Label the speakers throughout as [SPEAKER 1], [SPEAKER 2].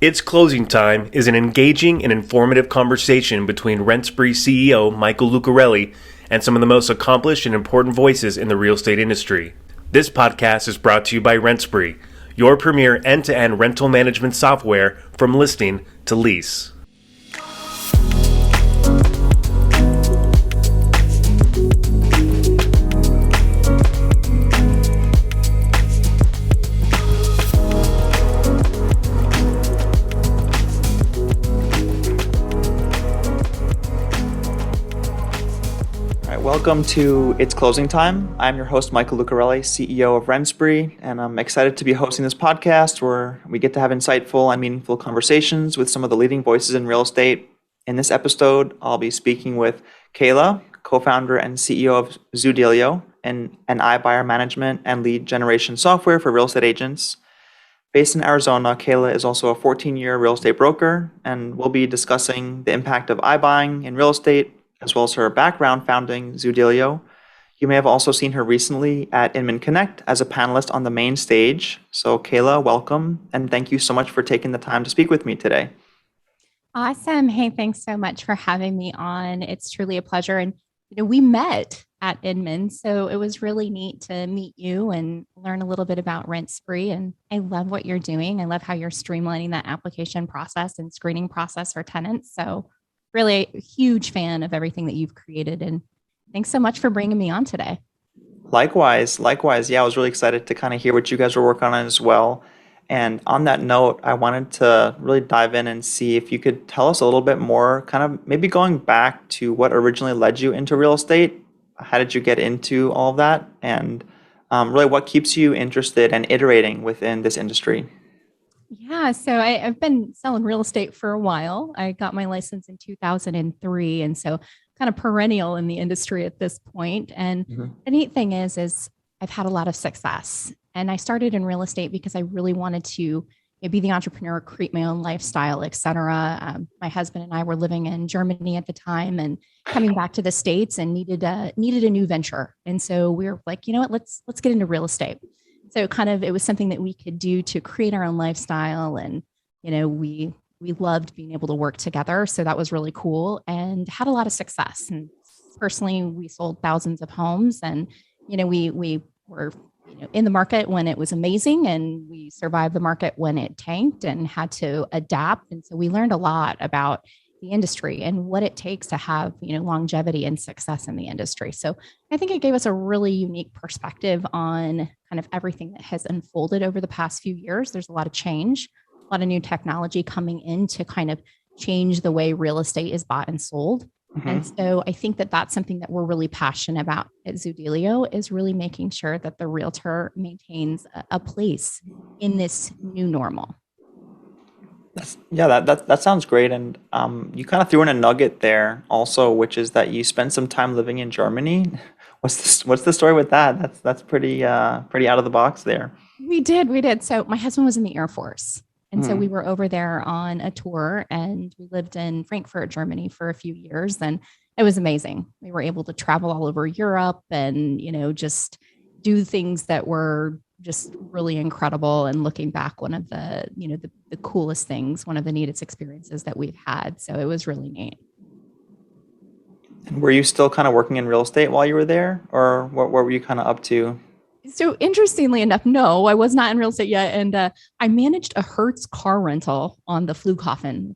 [SPEAKER 1] It's Closing Time is an engaging and informative conversation between RentSpree CEO Michael Lucarelli and some of the most accomplished and important voices in the real estate industry. This podcast is brought to you by RentSpree, your premier end-to-end rental management software from listing to lease.
[SPEAKER 2] Welcome to It's Closing Time. I'm your host, Michael Lucarelli, CEO of RentSpree, and I'm excited to be hosting this podcast where we get to have insightful and meaningful conversations with some of the leading voices in real estate. In this episode, I'll be speaking with Kala, co-founder and CEO of Zoodealio, an iBuyer management and lead generation software for real estate agents. Based in Arizona, Kala is also a 14-year real estate broker, and we'll be discussing the impact of iBuying in real estate, as well as her background founding Zoodealio. You may have also seen her recently at Inman Connect as a panelist on the main stage. So Kala, welcome, and thank you so much for taking the time to speak with me today.
[SPEAKER 3] Awesome. Hey, thanks so much for having me on. It's truly a pleasure. And we met at Inman, so it was really neat to meet you and learn a little bit about RentSpree. And I love what you're doing. I love how you're streamlining that application process and screening process for tenants. So really a huge fan of everything that you've created. And thanks so much for bringing me on today.
[SPEAKER 2] Likewise. Yeah, I was really excited to kind of hear what you guys were working on as well. And on that note, I wanted to really dive in and see if you could tell us a little bit more, kind of maybe going back to what originally led you into real estate. How did you get into all of that? And really what keeps you interested and iterating within this industry?
[SPEAKER 3] Yeah, so I've been selling real estate for a while. I got my license in 2003, and so kind of perennial in the industry at this point. And the neat thing is I've had a lot of success. And I started in real estate because I really wanted to be the entrepreneur, create my own lifestyle, et cetera. My husband and I were living in Germany at the time and coming back to the States and needed a new venture. And so we were like, you know what, let's get into real estate. So it was something that we could do to create our own lifestyle. And, we loved being able to work together. So that was really cool and had a lot of success. And personally, we sold thousands of homes and, we were, in the market when it was amazing, and we survived the market when it tanked and had to adapt. And so we learned a lot about the industry and what it takes to have, longevity and success in the industry. So I think it gave us a really unique perspective on kind of everything that has unfolded over the past few years. There's a lot of change, a lot of new technology coming in to kind of change the way real estate is bought and sold. And so I think that that's something that we're really passionate about at Zoodealio, is really making sure that the realtor maintains a place in this new normal.
[SPEAKER 2] That sounds great. And you kind of threw in a nugget there also, which is that you spent some time living in Germany. What's the story with that? That's pretty out of the box there.
[SPEAKER 3] We did. So my husband was in the Air Force. And so we were over there on a tour, and we lived in Frankfurt, Germany for a few years. And it was amazing. We were able to travel all over Europe and, just do things that were just really incredible. And looking back, one of the, the coolest things, one of the neatest experiences that we've had. So it was really neat.
[SPEAKER 2] And were you still kind of working in real estate while you were there, or what were you kind of up to?
[SPEAKER 3] So interestingly enough, no, I was not in real estate yet. And I managed a Hertz car rental on the Flughafen,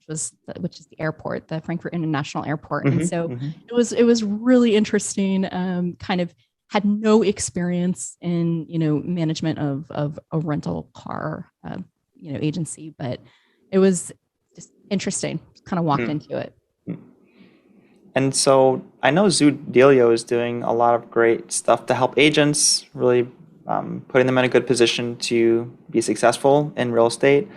[SPEAKER 3] which is the airport, the Frankfurt International Airport. And so it was really interesting. Kind of had no experience in, management of a rental car, agency, but it was just interesting. Kind of walked into it.
[SPEAKER 2] And so I know Zoodealio is doing a lot of great stuff to help agents, really putting them in a good position to be successful in real estate.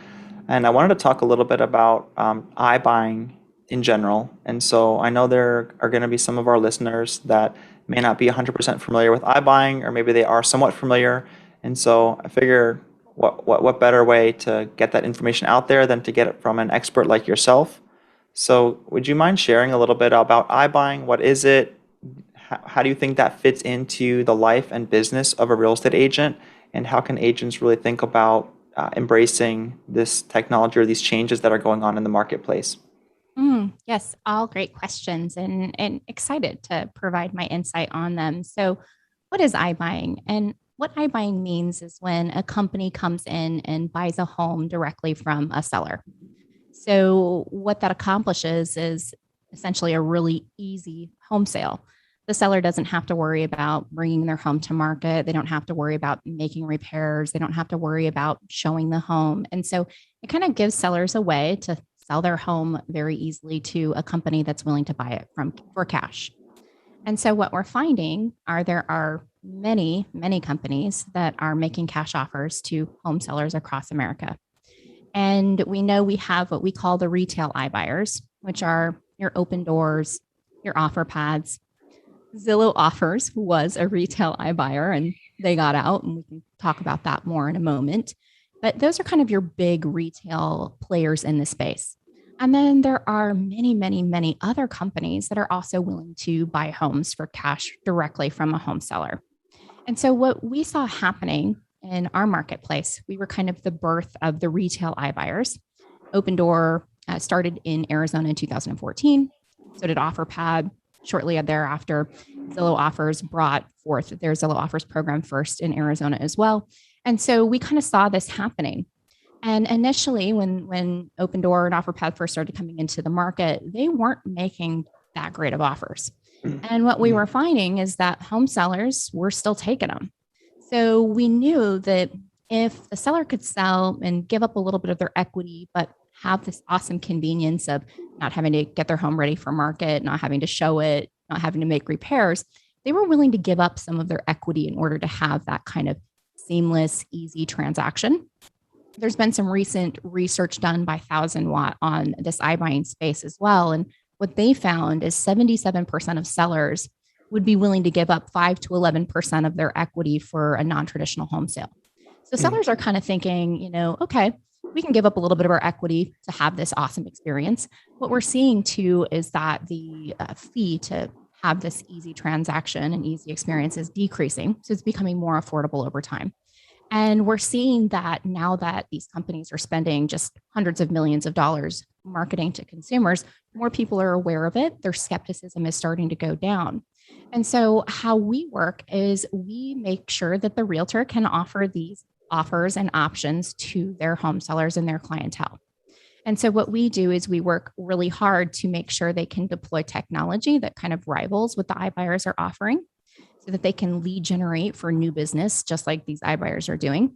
[SPEAKER 2] And I wanted to talk a little bit about iBuying in general. And so I know there are going to be some of our listeners that may not be 100% familiar with iBuying, or maybe they are somewhat familiar. And so I figure what better way to get that information out there than to get it from an expert like yourself. So would you mind sharing a little bit about iBuying? What is it? How do you think that fits into the life and business of a real estate agent? And how can agents really think about embracing this technology or these changes that are going on in the marketplace?
[SPEAKER 3] Yes, all great questions and excited to provide my insight on them. So, what is iBuying? And what iBuying means is when a company comes in and buys a home directly from a seller. So, what that accomplishes is essentially a really easy home sale. The seller doesn't have to worry about bringing their home to market. They don't have to worry about making repairs. They don't have to worry about showing the home. And so it kind of gives sellers a way to sell their home very easily to a company that's willing to buy it for cash. And so what we're finding are there are many, many companies that are making cash offers to home sellers across America. And we know we have what we call the retail iBuyers, which are your open doors, your offer pads. Zillow Offers was a retail iBuyer and they got out, and we can talk about that more in a moment. But those are kind of your big retail players in the space. And then there are many, many, many other companies that are also willing to buy homes for cash directly from a home seller. And so what we saw happening in our marketplace, we were kind of the birth of the retail iBuyers. Open Door started in Arizona in 2014. So did OfferPad. Shortly thereafter, Zillow Offers brought forth their Zillow Offers program first in Arizona as well. And so we kind of saw this happening. And initially, when Open Door and OfferPad first started coming into the market, they weren't making that great of offers. And what we were finding is that home sellers were still taking them. So we knew that if the seller could sell and give up a little bit of their equity, but have this awesome convenience of not having to get their home ready for market, not having to show it, not having to make repairs, they were willing to give up some of their equity in order to have that kind of seamless, easy transaction. There's been some recent research done by 1000 Watt on this iBuying space as well. And what they found is 77% of sellers would be willing to give up 5 to 11% of their equity for a non-traditional home sale. So sellers are kind of thinking, okay, we can give up a little bit of our equity to have this awesome experience. What we're seeing too is that the fee to have this easy transaction and easy experience is decreasing. So it's becoming more affordable over time. And we're seeing that now that these companies are spending just hundreds of millions of dollars marketing to consumers, more people are aware of it. Their skepticism is starting to go down. And so how we work is we make sure that the realtor can offer these offers and options to their home sellers and their clientele. And so what we do is we work really hard to make sure they can deploy technology that kind of rivals what the iBuyers are offering so that they can lead generate for new business, just like these iBuyers are doing.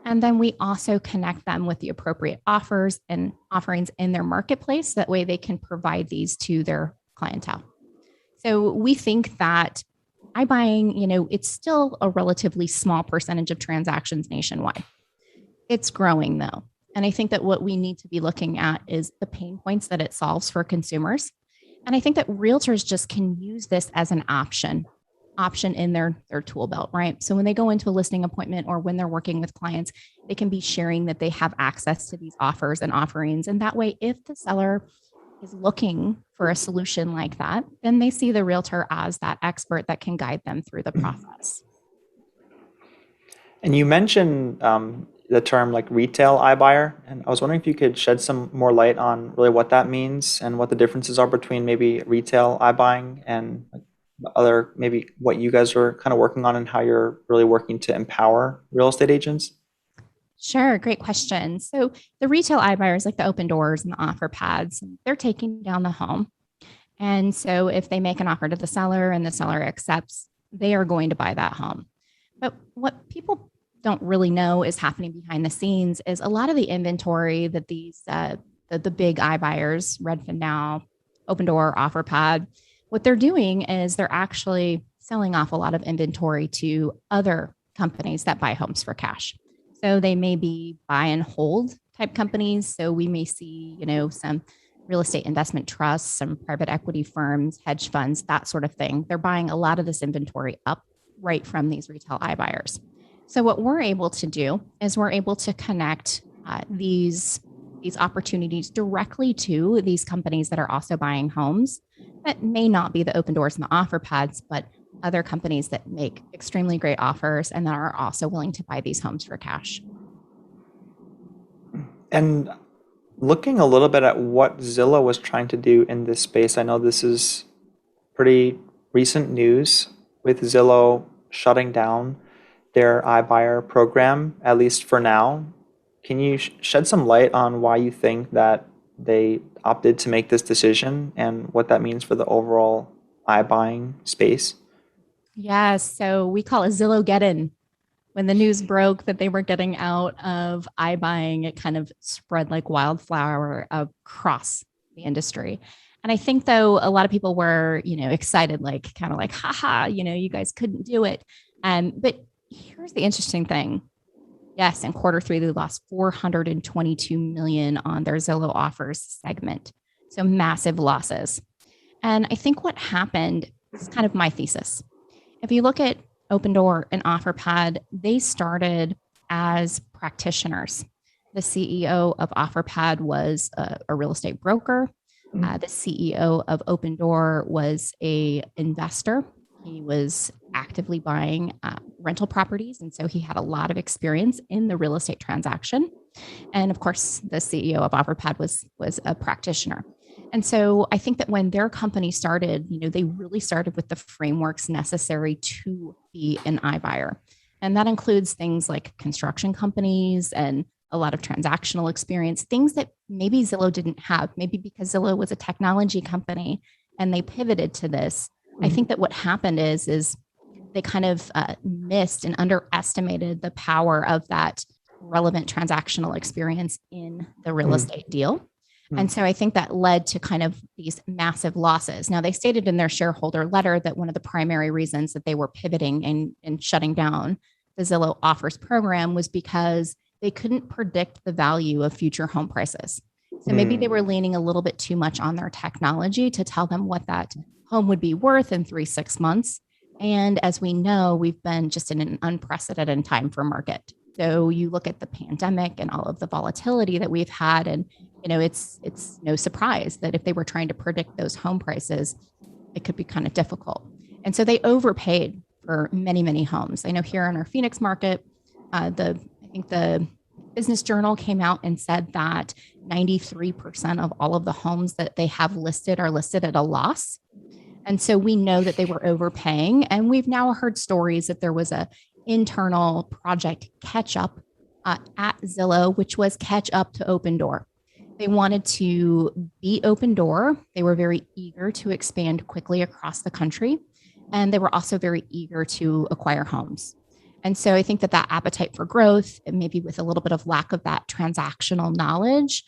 [SPEAKER 3] And then we also connect them with the appropriate offers and offerings in their marketplace. That way they can provide these to their clientele. So we think that iBuying, it's still a relatively small percentage of transactions nationwide. It's growing though. And I think that what we need to be looking at is the pain points that it solves for consumers. And I think that realtors just can use this as an option in their tool belt, right? So when they go into a listing appointment or when they're working with clients, they can be sharing that they have access to these offers and offerings. And that way, if the seller is looking for a solution like that, then they see the realtor as that expert that can guide them through the process.
[SPEAKER 2] And you mentioned the term like retail iBuyer, and I was wondering if you could shed some more light on really what that means and what the differences are between maybe retail iBuying and other, maybe what you guys are kind of working on and how you're really working to empower real estate agents.
[SPEAKER 3] Sure. Great question. So the retail iBuyers, like the open doors and the offer pads, they're taking down the home. And so if they make an offer to the seller and the seller accepts, they are going to buy that home. But what people don't really know is happening behind the scenes is a lot of the inventory that these, the big iBuyers, Redfin Now, Open Door, OfferPad, what they're doing is they're actually selling off a lot of inventory to other companies that buy homes for cash. So they may be buy and hold type companies. So we may see, some real estate investment trusts, some private equity firms, hedge funds, that sort of thing. They're buying a lot of this inventory up right from these retail iBuyers. So what we're able to do is we're able to connect these opportunities directly to these companies that are also buying homes that may not be the open doors and the offer pads, but other companies that make extremely great offers and that are also willing to buy these homes for cash.
[SPEAKER 2] And looking a little bit at what Zillow was trying to do in this space, I know this is pretty recent news with Zillow shutting down their iBuyer program, at least for now. Can you shed some light on why you think that they opted to make this decision and what that means for the overall iBuying space?
[SPEAKER 3] Yeah, so we call it Zillow-geddon. When the news broke that they were getting out of iBuying, it kind of spread like wildfire across the industry. And I think though a lot of people were, excited, like kind of like, haha, you guys couldn't do it. But here's the interesting thing. Yes, in quarter three, they lost 422 million on their Zillow offers segment. So massive losses. And I think what happened is kind of my thesis. If you look at Opendoor and OfferPad, they started as practitioners. The CEO of OfferPad was a real estate broker. The CEO of Opendoor was an investor. He was actively buying rental properties. And so he had a lot of experience in the real estate transaction. And of course, the CEO of OfferPad was a practitioner. And so I think that when their company started, they really started with the frameworks necessary to be an iBuyer. And that includes things like construction companies and a lot of transactional experience, things that maybe Zillow didn't have, maybe because Zillow was a technology company and they pivoted to this. I think that what happened is they kind of missed and underestimated the power of that relevant transactional experience in the real estate deal. And so I think that led to kind of these massive losses. Now, they stated in their shareholder letter that one of the primary reasons that they were pivoting and shutting down the Zillow offers program was because they couldn't predict the value of future home prices. So maybe they were leaning a little bit too much on their technology to tell them what that home would be worth in 3-6 months. And as we know, we've been just in an unprecedented time for market. So you look at the pandemic and all of the volatility that we've had, and it's no surprise that if they were trying to predict those home prices, it could be kind of difficult. And so they overpaid for many, many homes. I know here in our Phoenix market, I think the Business Journal came out and said that 93% of all of the homes that they have listed are listed at a loss. And so we know that they were overpaying. And we've now heard stories that there was a internal project catch up at Zillow, which was catch up to Opendoor. They wanted to beat Opendoor. They were very eager to expand quickly across the country. And they were also very eager to acquire homes. And so I think that appetite for growth, and maybe with a little bit of lack of that transactional knowledge,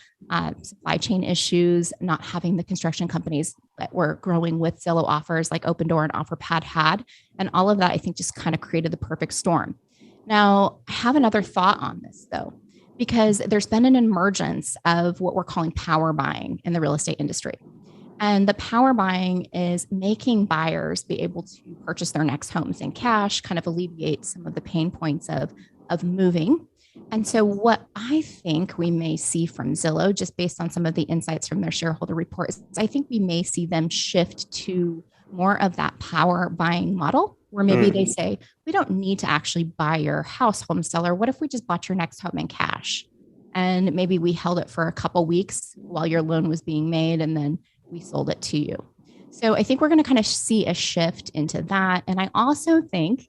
[SPEAKER 3] supply chain issues, not having the construction companies that were growing with Zillow offers like Opendoor and OfferPad had, and all of that, I think just kind of created the perfect storm. Now, I have another thought on this though, because there's been an emergence of what we're calling power buying in the real estate industry. And the power buying is making buyers be able to purchase their next homes in cash, kind of alleviate some of the pain points of moving. And so what I think we may see from Zillow, just based on some of the insights from their shareholder reports, I think we may see them shift to more of that power buying model, where maybe they say, we don't need to actually buy your house, home seller. What if we just bought your next home in cash? And maybe we held it for a couple weeks while your loan was being made, and then we sold it to you. So I think we're going to kind of see a shift into that. And I also think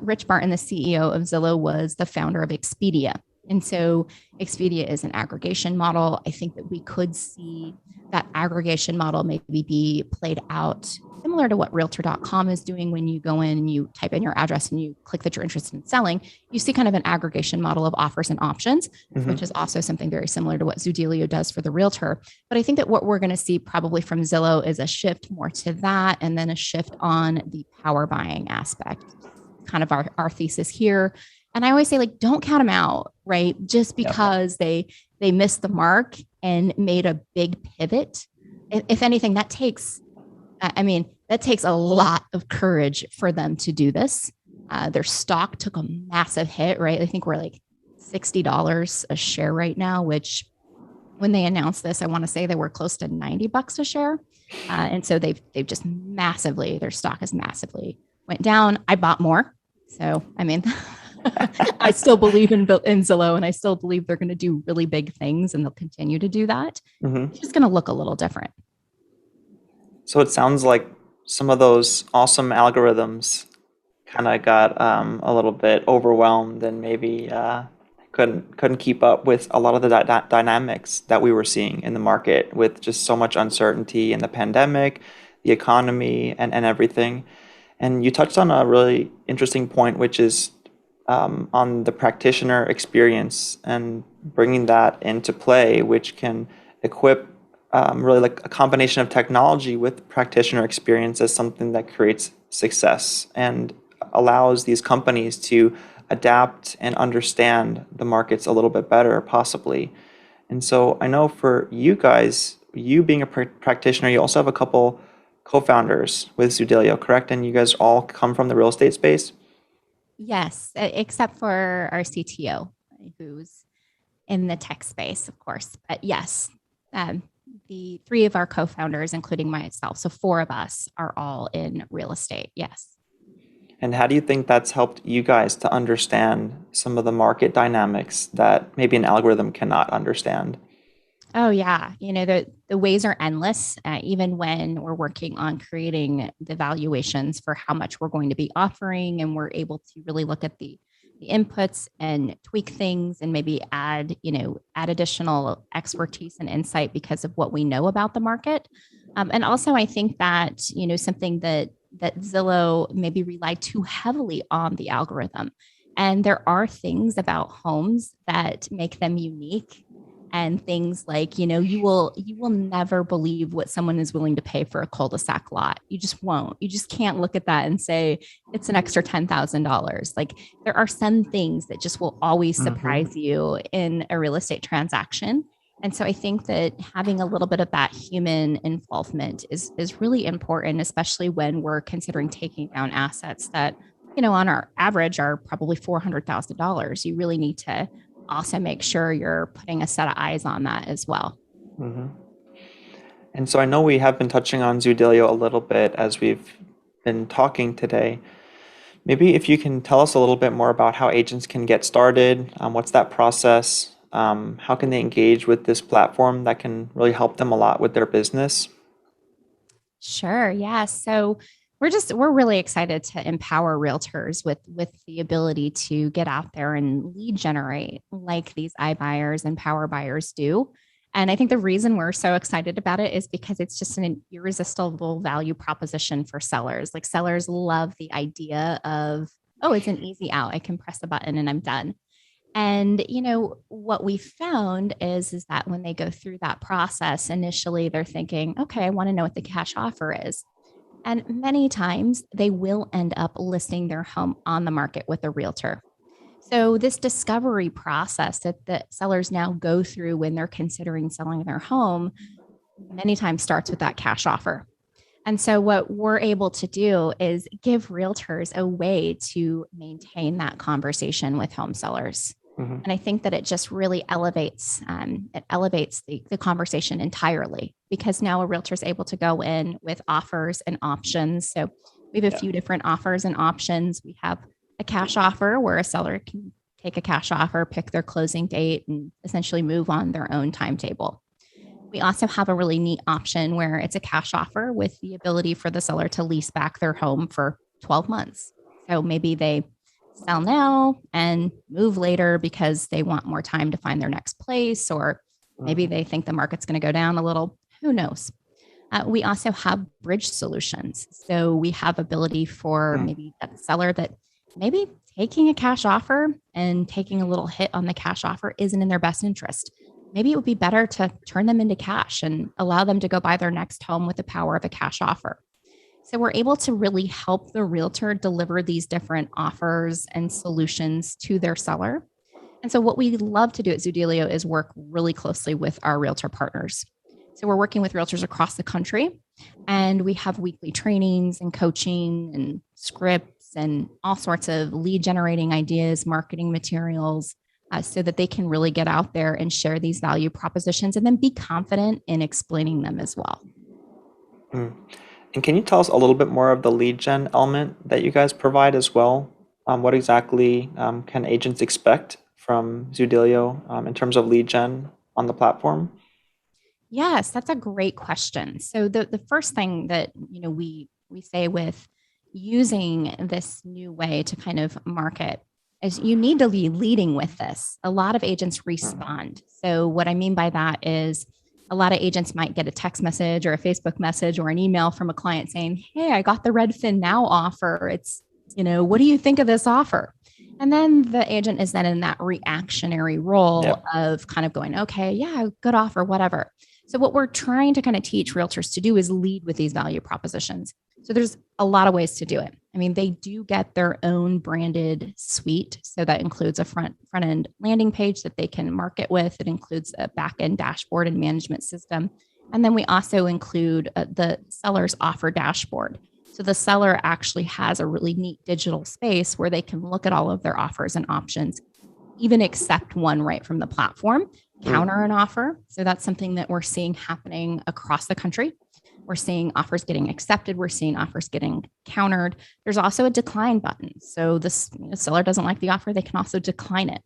[SPEAKER 3] Rich Barton, the CEO of Zillow, was the founder of Expedia. And so Expedia is an aggregation model. I think that we could see that aggregation model maybe be played out similar to what Realtor.com is doing. When you go in and you type in your address and you click that you're interested in selling, you see kind of an aggregation model of offers and options, which is also something very similar to what Zoodealio does for the realtor. But I think that what we're going to see probably from Zillow is a shift more to that, and then a shift on the power buying aspect, kind of our thesis here. And I always say, like, don't count them out, right? Just because they missed the mark and made a big pivot. If anything, that takes a lot of courage for them to do this. Their stock took a massive hit, right? I think we're like $60 a share right now, which when they announced this, I want to say they were close to $90 a share. And so they've just massively, their stock has massively went down. I bought more. So, I mean, I still believe in Zillow, and I still believe they're going to do really big things, and they'll continue to do that. It's just going to look a little different.
[SPEAKER 2] So it sounds like some of those awesome algorithms kind of got a little bit overwhelmed and maybe couldn't keep up with a lot of the dynamics that we were seeing in the market with just so much uncertainty in the pandemic, the economy, and everything. And you touched on a really interesting point, which is on the practitioner experience and bringing that into play, which can equip really like a combination of technology with practitioner experience as something that creates success and allows these companies to adapt and understand the markets a little bit better, possibly. And so I know for you guys, you being a practitioner, you also have a couple co-founders with Zoodealio, correct? And you guys all come from the real estate space?
[SPEAKER 3] Yes, except for our CTO, who's in the tech space, of course. But yes, the three of our co-founders, including myself, so four of us, are all in real estate. Yes.
[SPEAKER 2] And how do you think that's helped you guys to understand some of the market dynamics that maybe an algorithm cannot understand?
[SPEAKER 3] Oh yeah, the ways are endless. Even when we're working on creating the valuations for how much we're going to be offering, and we're able to really look at the inputs and tweak things, and maybe add additional expertise and insight because of what we know about the market. And also, I think that something that Zillow maybe relied too heavily on the algorithm, and there are things about homes that make them unique. And things like, you will never believe what someone is willing to pay for a cul-de-sac lot. You just won't. You just can't look at that and say it's an extra $10,000. Like, there are some things that just will always surprise you in a real estate transaction. And so I think that having a little bit of that human involvement is really important, especially when we're considering taking down assets that, on our average are probably $400,000. You really need to also make sure you're putting a set of eyes on that as well.
[SPEAKER 2] And so I know we have been touching on Zoodealio a little bit as we've been talking today. Maybe if you can tell us a little bit more about how agents can get started, what's that process? How can they engage with this platform that can really help them a lot with their business?
[SPEAKER 3] Sure. Yeah. So we're really excited to empower realtors with the ability to get out there and lead generate like these iBuyers and power buyers do. And I think the reason we're so excited about it is because it's just an irresistible value proposition for sellers. Like, sellers love the idea of, oh, it's an easy out. I can press a button and I'm done. And what we found is that when they go through that process, initially they're thinking, okay, I want to know what the cash offer is. And many times they will end up listing their home on the market with a realtor. So this discovery process that the sellers now go through when they're considering selling their home many times starts with that cash offer. And so what we're able to do is give realtors a way to maintain that conversation with home sellers. And I think that it just really elevates the conversation entirely, because now a realtor is able to go in with offers and options. So we have a few different offers and options. We have a cash offer where a seller can take a cash offer, pick their closing date, and essentially move on their own timetable. We also have a really neat option where it's a cash offer with the ability for the seller to lease back their home for 12 months. So maybe they sell now and move later because they want more time to find their next place, or maybe they think the market's going to go down a little. Who knows? We also have bridge solutions. So we have ability for maybe that seller that maybe taking a cash offer and taking a little hit on the cash offer isn't in their best interest. Maybe it would be better to turn them into cash and allow them to go buy their next home with the power of a cash offer. So we're able to really help the realtor deliver these different offers and solutions to their seller. And so what we love to do at Zoodealio is work really closely with our realtor partners. So we're working with realtors across the country, and we have weekly trainings and coaching and scripts and all sorts of lead generating ideas, marketing materials, so that they can really get out there and share these value propositions and then be confident in explaining them as well.
[SPEAKER 2] And can you tell us a little bit more of the lead gen element that you guys provide as well? What exactly can agents expect from Zoodealio in terms of lead gen on the platform?
[SPEAKER 3] Yes, that's a great question. So the first thing that we say with using this new way to kind of market is you need to be leading with this. A lot of agents respond. So what I mean by that is a lot of agents might get a text message or a Facebook message or an email from a client saying, "Hey, I got the Redfin Now offer. What do you think of this offer?" And then the agent is then in that reactionary role of kind of going, "Okay, yeah, good offer, whatever." So what we're trying to kind of teach realtors to do is lead with these value propositions. So there's a lot of ways to do it. I mean, they do get their own branded suite. So that includes a front end landing page that they can market with. It includes a back end dashboard and management system. And then we also include the seller's offer dashboard. So the seller actually has a really neat digital space where they can look at all of their offers and options, even accept one right from the platform, counter an offer. So that's something that we're seeing happening across the country. We're seeing offers getting accepted. We're seeing offers getting countered. There's also a decline button. So the seller doesn't like the offer, they can also decline it.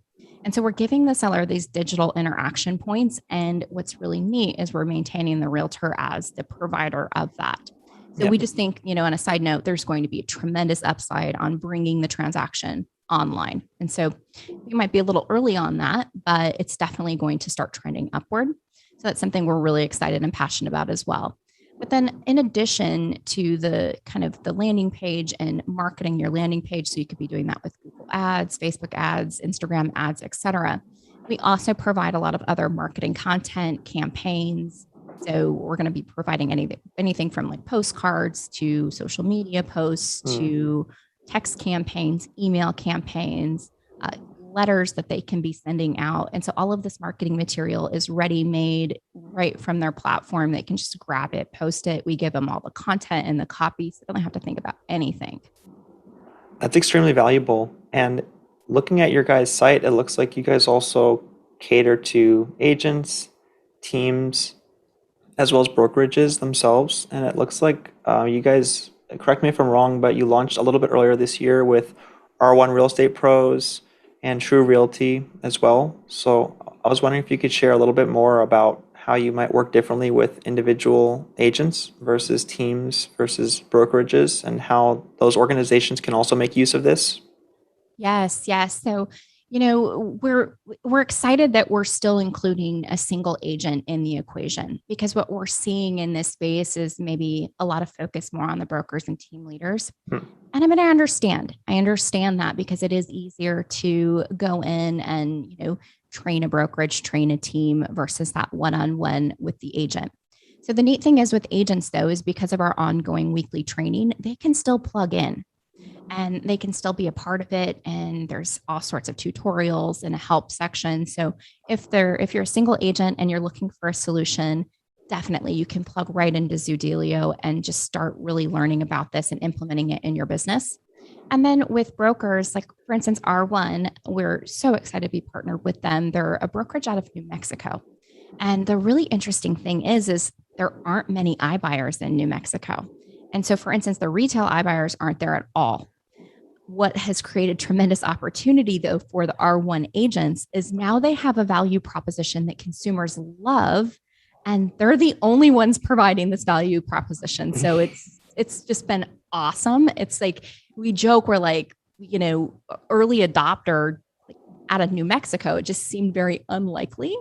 [SPEAKER 3] And so we're giving the seller these digital interaction points. And what's really neat is we're maintaining the realtor as the provider of that. So we just think, on a side note, there's going to be a tremendous upside on bringing the transaction online. And so we might be a little early on that, but it's definitely going to start trending upward. So that's something we're really excited and passionate about as well. But then in addition to the kind of the landing page and marketing your landing page, so you could be doing that with Google ads, Facebook ads, Instagram ads, et cetera. We also provide a lot of other marketing content, campaigns. So we're going to be providing anything from like postcards to social media posts to text campaigns, email campaigns, letters that they can be sending out. And so all of this marketing material is ready made right from their platform. They can just grab it, post it. We give them all the content and the copy, so they don't have to think about anything.
[SPEAKER 2] That's extremely valuable. And looking at your guys' site, it looks like you guys also cater to agents, teams, as well as brokerages themselves. And it looks like you guys, correct me if I'm wrong, but you launched a little bit earlier this year with R1 Real Estate Pros and True Realty as well. So I was wondering if you could share a little bit more about how you might work differently with individual agents versus teams versus brokerages and how those organizations can also make use of this.
[SPEAKER 3] Yes. So, we're excited that we're still including a single agent in the equation, because what we're seeing in this space is maybe a lot of focus more on the brokers and team leaders. And I mean, I understand that, because it is easier to go in and, train a brokerage, train a team versus that one-on-one with the agent. So the neat thing is with agents, though, is because of our ongoing weekly training, they can still plug in and they can still be a part of it. And there's all sorts of tutorials and a help section. So if you're a single agent and you're looking for a solution, definitely you can plug right into Zoodealio and just start really learning about this and implementing it in your business. And then with brokers, like for instance, R1, we're so excited to be partnered with them. They're a brokerage out of New Mexico. And the really interesting thing is there aren't many iBuyers in New Mexico. And so for instance, the retail iBuyers aren't there at all. What has created tremendous opportunity, though, for the R1 agents is now they have a value proposition that consumers love, and they're the only ones providing this value proposition. So it's just been awesome. It's like we joke, we're like, early adopter out of New Mexico. It just seemed very unlikely,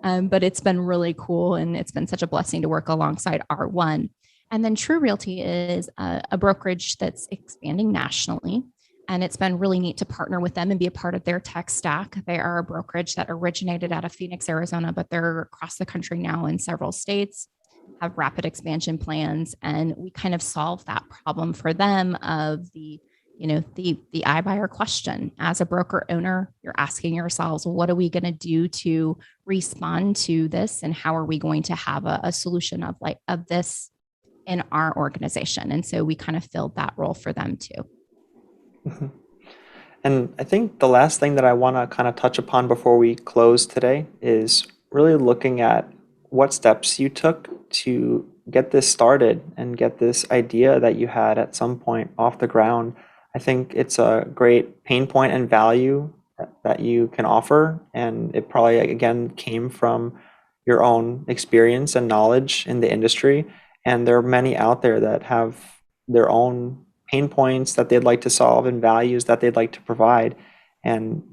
[SPEAKER 3] but it's been really cool, and it's been such a blessing to work alongside R1. And then True Realty is a brokerage that's expanding nationally. And it's been really neat to partner with them and be a part of their tech stack. They are a brokerage that originated out of Phoenix, Arizona, but they're across the country now in several states, have rapid expansion plans. And we kind of solve that problem for them of the iBuyer question. As a broker owner, you're asking yourselves, what are we going to do to respond to this? And how are we going to have a solution of this in our organization? And so we kind of filled that role for them too.
[SPEAKER 2] And I think the last thing that I want to kind of touch upon before we close today is really looking at what steps you took to get this started and get this idea that you had at some point off the ground. I think it's a great pain point and value that you can offer. And it probably, again, came from your own experience and knowledge in the industry. And there are many out there that have their own pain points that they'd like to solve and values that they'd like to provide. And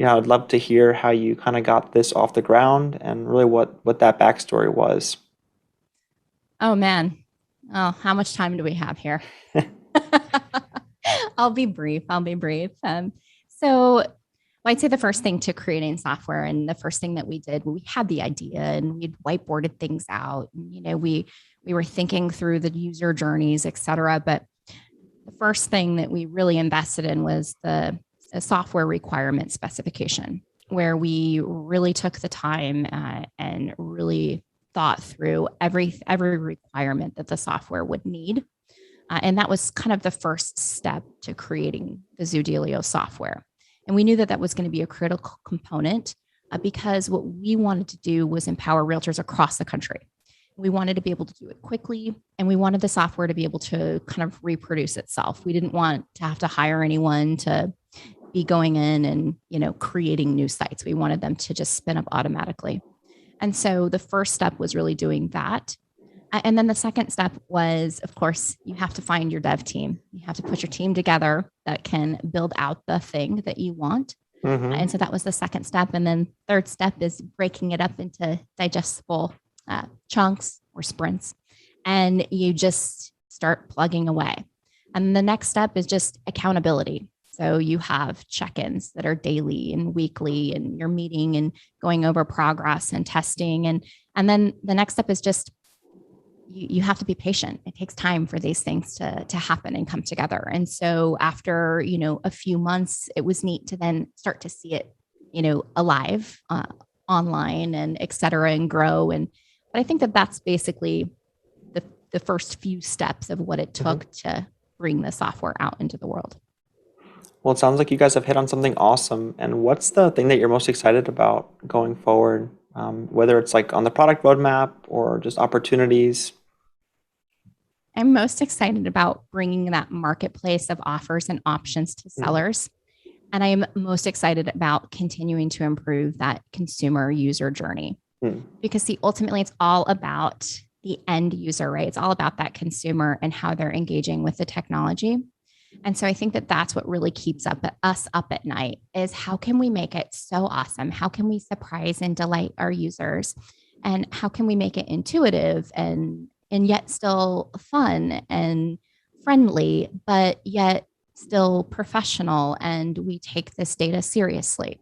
[SPEAKER 2] I'd love to hear how you kind of got this off the ground and really what that backstory was.
[SPEAKER 3] Oh man. Oh, how much time do we have here? I'll be brief. So I'd say the first thing to creating software, and the first thing that we did, we had the idea and we'd whiteboarded things out. And, we were thinking through the user journeys, et cetera. But the first thing that we really invested in was the software requirement specification, where we really took the time and really thought through every requirement that the software would need. And that was kind of the first step to creating the Zoodealio software. And we knew that that was going to be a critical component because what we wanted to do was empower realtors across the country. We wanted to be able to do it quickly, and we wanted the software to be able to kind of reproduce itself. We didn't want to have to hire anyone to be going in and, creating new sites. We wanted them to just spin up automatically. And so the first step was really doing that. And then the second step was, of course, you have to find your dev team. You have to put your team together that can build out the thing that you want. Mm-hmm. And so that was the second step. And then third step is breaking it up into digestible chunks or sprints. And you just start plugging away. And the next step is just accountability. So you have check-ins that are daily and weekly, and you're meeting and going over progress and testing. And then the next step is just you have to be patient. It takes time for these things to happen and come together. And so after, a few months, it was neat to then start to see it, alive online and et cetera, and grow. But I think that that's basically the first few steps of what it took to bring the software out into the world.
[SPEAKER 2] Well, it sounds like you guys have hit on something awesome. And what's the thing that you're most excited about going forward? Whether it's like on the product roadmap or just opportunities?
[SPEAKER 3] I'm most excited about bringing that marketplace of offers and options to sellers. And I am most excited about continuing to improve that consumer user journey. Because ultimately it's all about the end user, right? It's all about that consumer and how they're engaging with the technology. And so I think that that's what really keeps us up at night is how can we make it so awesome? How can we surprise and delight our users? And how can we make it intuitive and yet still fun and friendly, but yet still professional? And we take this data seriously.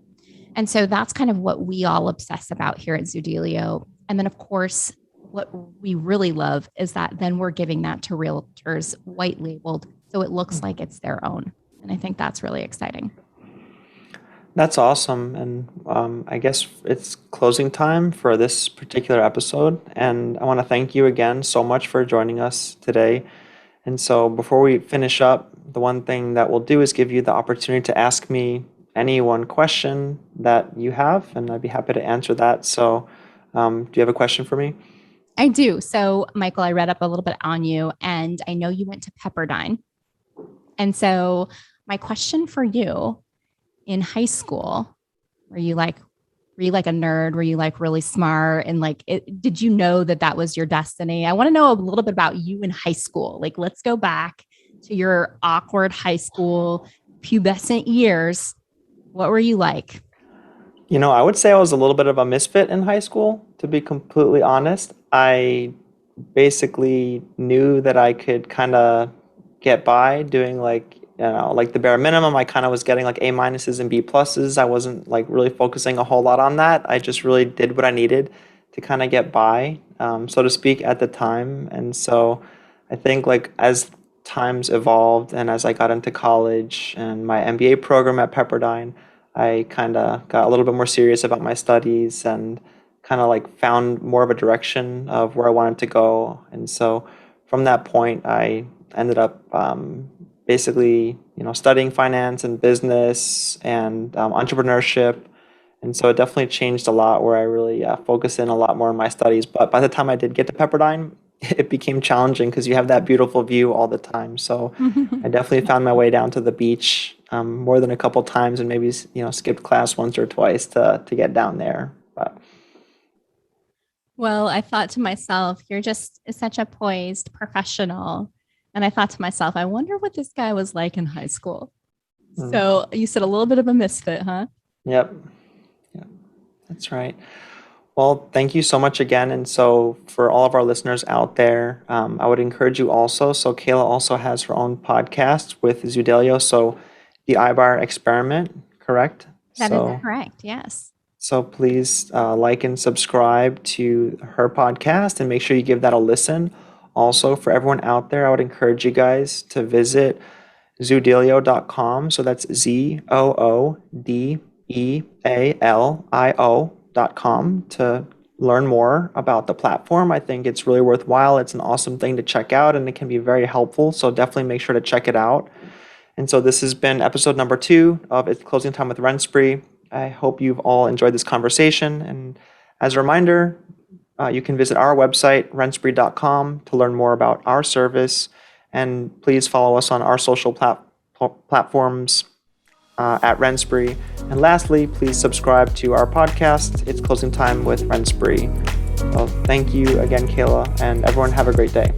[SPEAKER 3] And so that's kind of what we all obsess about here at Zoodealio. And then, of course, what we really love is that then we're giving that to realtors white labeled, so it looks like it's their own. And I think that's really exciting.
[SPEAKER 2] That's awesome. And I guess it's closing time for this particular episode. And I want to thank you again so much for joining us today. And so before we finish up, the one thing that we'll do is give you the opportunity to ask me any one question that you have, and I'd be happy to answer that. So do you have a question for me?
[SPEAKER 3] I do. So, Michael, I read up a little bit on you, and I know you went to Pepperdine. And so my question for you, in high school, were you like a nerd? Were you like really smart? And did you know that was your destiny? I want to know a little bit about you in high school. Like, let's go back to your awkward high school pubescent years. What were you like?
[SPEAKER 2] I would say I was a little bit of a misfit in high school, to be completely honest. I basically knew that I could kind of get by doing like the bare minimum. I kind of was getting like A minuses and B pluses. I wasn't like really focusing a whole lot on that. I just really did what I needed to kind of get by, so to speak, at the time. And so I think like as times evolved and as I got into college and my MBA program at Pepperdine, I kind of got a little bit more serious about my studies and kind of like found more of a direction of where I wanted to go. And so from that point, I ended up basically, studying finance and business and entrepreneurship. And so it definitely changed a lot where I really focused in a lot more on my studies. But by the time I did get to Pepperdine, it became challenging because you have that beautiful view all the time. So I definitely found my way down to the beach more than a couple times, and maybe skipped class once or twice to get down there. But
[SPEAKER 3] Well, I thought to myself, you're just such a poised professional. And I thought to myself, I wonder what this guy was like in high school. So you said a little bit of a misfit, huh?
[SPEAKER 2] Yep. That's right. Well, thank you so much again. And so for all of our listeners out there, I would encourage you also. So Kayla also has her own podcast with Zoodealio. So the iBuyer Experiment, correct?
[SPEAKER 3] That is correct. Yes.
[SPEAKER 2] So please like and subscribe to her podcast and make sure you give that a listen. Also, for everyone out there, I would encourage you guys to visit Zoodealio.com. So that's ZOODEALIO.com to learn more about the platform. I think it's really worthwhile. It's an awesome thing to check out, and it can be very helpful. So definitely make sure to check it out. And so this has been episode number 2 of It's Closing Time with RentSpree. I hope you've all enjoyed this conversation. And as a reminder, you can visit our website, rentspree.com, to learn more about our service. And please follow us on our social platforms at RentSpree. And lastly, please subscribe to our podcast, It's Closing Time with RentSpree. Well, thank you again, Kayla, and everyone have a great day.